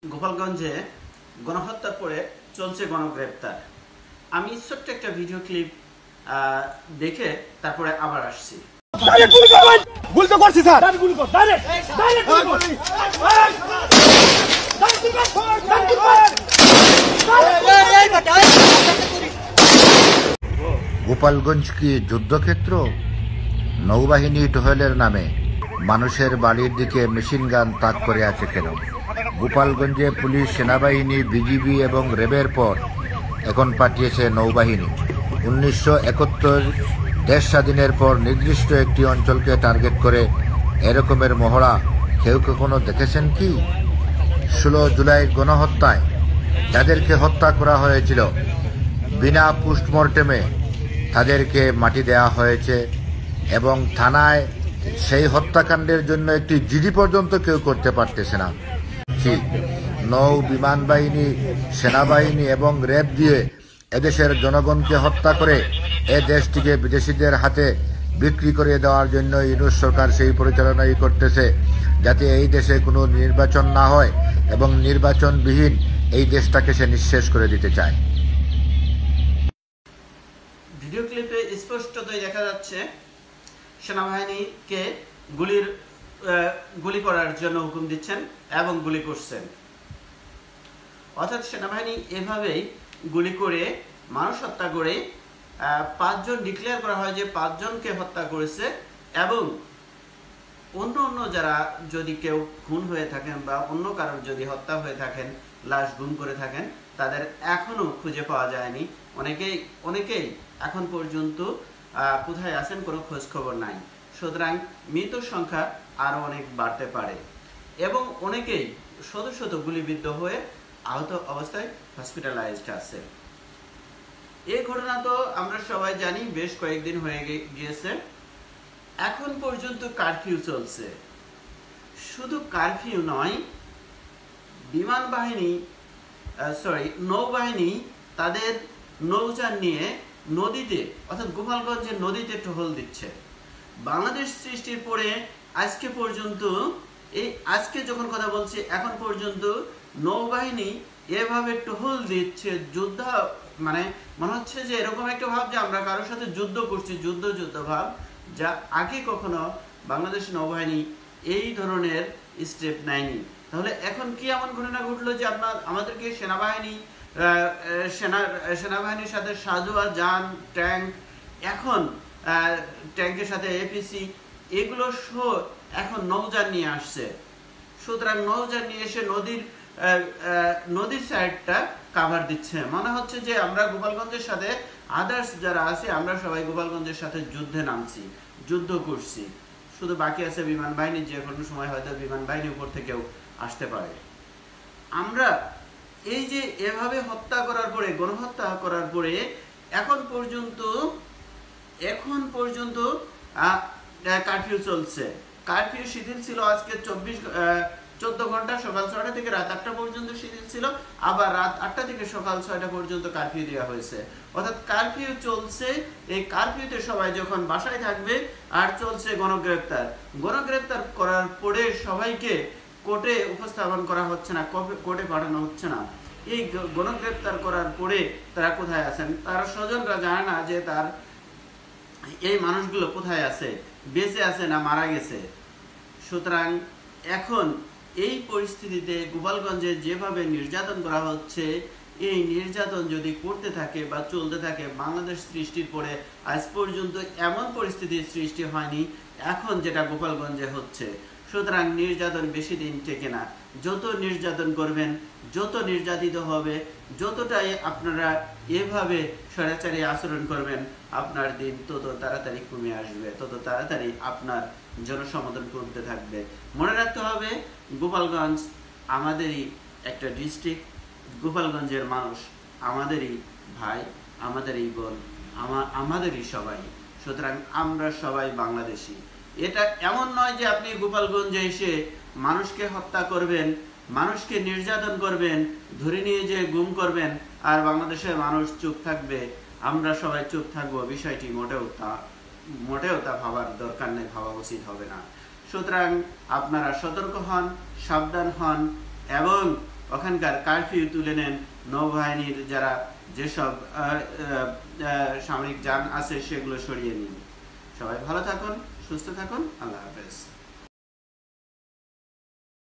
গোপালগঞ্জে গণহত্যার পরে চলছে গণগ্রেপ্তার। আমি ছোট্ট একটা ভিডিও ক্লিপ দেখে তারপরে আবার আসছি। গোপালগঞ্জ কি যুদ্ধক্ষেত্র? নৌবাহিনী টহলের নামে মানুষের বাড়ির দিকে মেশিন গান তাক করে আছে কেন? গোপালগঞ্জে পুলিশ, সেনাবাহিনী, বিজিবি এবং র্যাবের পর এখন পাঠিয়েছে নৌবাহিনী। 1971 দেশ স্বাধীনের পর নির্দিষ্ট একটি অঞ্চলকে টার্গেট করে এরকমের মহড়া কেউ কখনো দেখেছেন কি? 16 জুলাই গণহত্যায় যাদেরকে হত্যা করা হয়েছিল বিনা পোস্টমর্টেমে তাদেরকে মাটি দেওয়া হয়েছে এবং থানায় সেই হত্যাকাণ্ডের জন্য একটি জিডি পর্যন্ত কেউ করতে পারতেছে না। নৌ, বিমান বাহিনী, সেনাবাহিনী এবং র্যাব দিয়ে এদেশের জনগণকে হত্যা করে এ দেশটিকে বিদেশিদের হাতে বিক্রি করে দেওয়ার জন্য ইউনূস সরকার সেই পরিচালনাই করতেছে, যাতে এই দেশে কোনো নির্বাচন না হয় এবং নির্বাচনবিহীন এই দেশটাকে সে নিঃশেষ করে দিতে চায়। ভিডিও ক্লিপে স্পষ্টতই দেখা যাচ্ছে সেনাবাহিনীকে গুলি করার জন্য হুকুম দিচ্ছেন এবং গুলি করছেন। অর্থাৎ সেনাবাহিনী এভাবেই গুলি করে মানুষ হত্যা করে 5 জন ডিক্লেয়ার করা হয় যে 5 জনকে হত্যা করেছে, এবং অন্য যারা যদি কেউ খুন হয়ে থাকেন বা অন্য কারোর যদি হত্যা হয়ে থাকেন, লাশ গুম করে থাকেন, তাদের এখনো খুঁজে পাওয়া যায়নি। অনেকেই এখন পর্যন্ত কোথায় আছেন কোনো খোঁজ খবর নাই। সুতরাং মৃত সংখ্যা আরো অনেক বাড়তে পারে এবং অনেকেই শত গুলিবিদ্ধ হয়ে আহত অবস্থায় হসপিটালাইজড আছে। এই ঘটনা তো আমরা সবাই জানি, বেশ কয়েকদিন হয়ে গিয়েছে। এখন পর্যন্ত কারফিউ চলছে। শুধু কারফিউ নয়, নৌবাহিনী তাদের নৌযান নিয়ে নদীতে, অর্থাৎ গোপালগঞ্জের নদীতে টহল দিচ্ছে। বাংলাদেশ সৃষ্টির পরে আজকে পর্যন্ত, আজকে যখন কথা বলছি এখন পর্যন্ত নৌবাহিনী এভাবে টহল দিচ্ছে। মানে মনে হচ্ছে যে এরকম একটা ভাব যে আমরা কারোর সাথে যুদ্ধ করছি, যুদ্ধ ভাব, যা আগে কখনো বাংলাদেশ নৌবাহিনী এই ধরনের স্টেপ নেয়নি। তাহলে এখন কি এমন ঘটনা ঘটলো যে আমাদেরকে সেনাবাহিনীর সাথে সাজোয়া যান, ট্যাঙ্ক, এখন ট্যাঙ্কের সাথে এপিসি, এগুলো সহ এখন নৌযান নিয়ে আসছে। সুতরাং নৌযান নিয়ে এসে নদীর সাইডটা কাভার দিচ্ছে। মনে হচ্ছে যে আমরা গোপালগঞ্জের সাথে আদার্স যারা আছে, আমরা সবাই গোপালগঞ্জের সাথে যুদ্ধে নামছি, যুদ্ধ করছি। শুধু বাকি আছে বিমান বাহিনী, যে কোনো সময় হয়তো বিমান বাহিনীর উপর থেকেও আসতে পারে। আমরা এই যে এভাবে হত্যা করার পরে, গণহত্যা করার পরে এখন পর্যন্ত কারফিউ চলছে। কারফিউ শিথিল ছিল আজকে 14 ঘন্টা, সকাল 6টা থেকে রাত 8টা পর্যন্ত শিথিল ছিল, আবার রাত 8টা থেকে সকাল 6টা পর্যন্ত কারফিউ দেওয়া হয়েছে। অর্থাৎ কারফিউ চলছে। এই কারফিউতে সবাই যখন বাসায় থাকবে, আর চলছে গণগ্রেপ্তার করার পরে সবাইকে কোর্টে উপস্থাপন করা হচ্ছে না, কোর্টে পাঠানো হচ্ছে না। এই গণগ্রেপ্তার করার পরে তারা কোথায় আছেন, তার স্বজনরা জানে না যে তার এই মানুষগুলো কোথায় আছে, বেঁচে আছে না মারা গেছে। সুতরাং এখন এই পরিস্থিতিতে গোপালগঞ্জে যেভাবে নির্যাতন করা হচ্ছে, এই নির্যাতন যদি করতে থাকে বা চলতে থাকে, বাংলাদেশ সৃষ্টির পরে আজ পর্যন্ত এমন পরিস্থিতির সৃষ্টি হয়নি এখন যেটা গোপালগঞ্জে হচ্ছে। সুতরাং নির্যাতন বেশি দিন টেকে না। যত নির্যাতন করবেন, যত নির্যাতিত হবে, যতটাই আপনারা এভাবে স্বৈরাচারী আচরণ করবেন, আপনার দিন তত তাড়াতাড়ি কমে আসবে, তত তাড়াতাড়ি আপনার জনসমর্থন কমতে থাকবে। মনে রাখতে হবে, গোপালগঞ্জ আমাদেরই একটা ডিস্ট্রিক্ট। গোপালগঞ্জের মানুষ আমাদেরই ভাই, আমাদেরই বোন, আমাদেরই সবাই। সুতরাং আমরা সবাই বাংলাদেশি। এটা এমন নয় যে আপনি গোপালগঞ্জে এসে মানুষকে হত্যা করবেন, মানুষকে নির্যাতন করবেন, ধরে নিয়ে যে গুম করবেন, আর বাংলাদেশের মানুষ চুপ থাকবে, আমরা সবাই চুপ থাকবো। বিষয়টি মোটেও তা ভাবার দরকার নেই, ভাবা উচিত হবে না। সুতরাং আপনারা সতর্ক হন, সাবধান হন এবং ওখানকার কারফিউ তুলে নেন, নৌবাহিনীর যারা যেসব সামরিক যান আছে সেগুলো সরিয়ে নিন। সবাই ভালো থাকুন, সুস্থ থাকুন, আল্লাহ হাফেজ।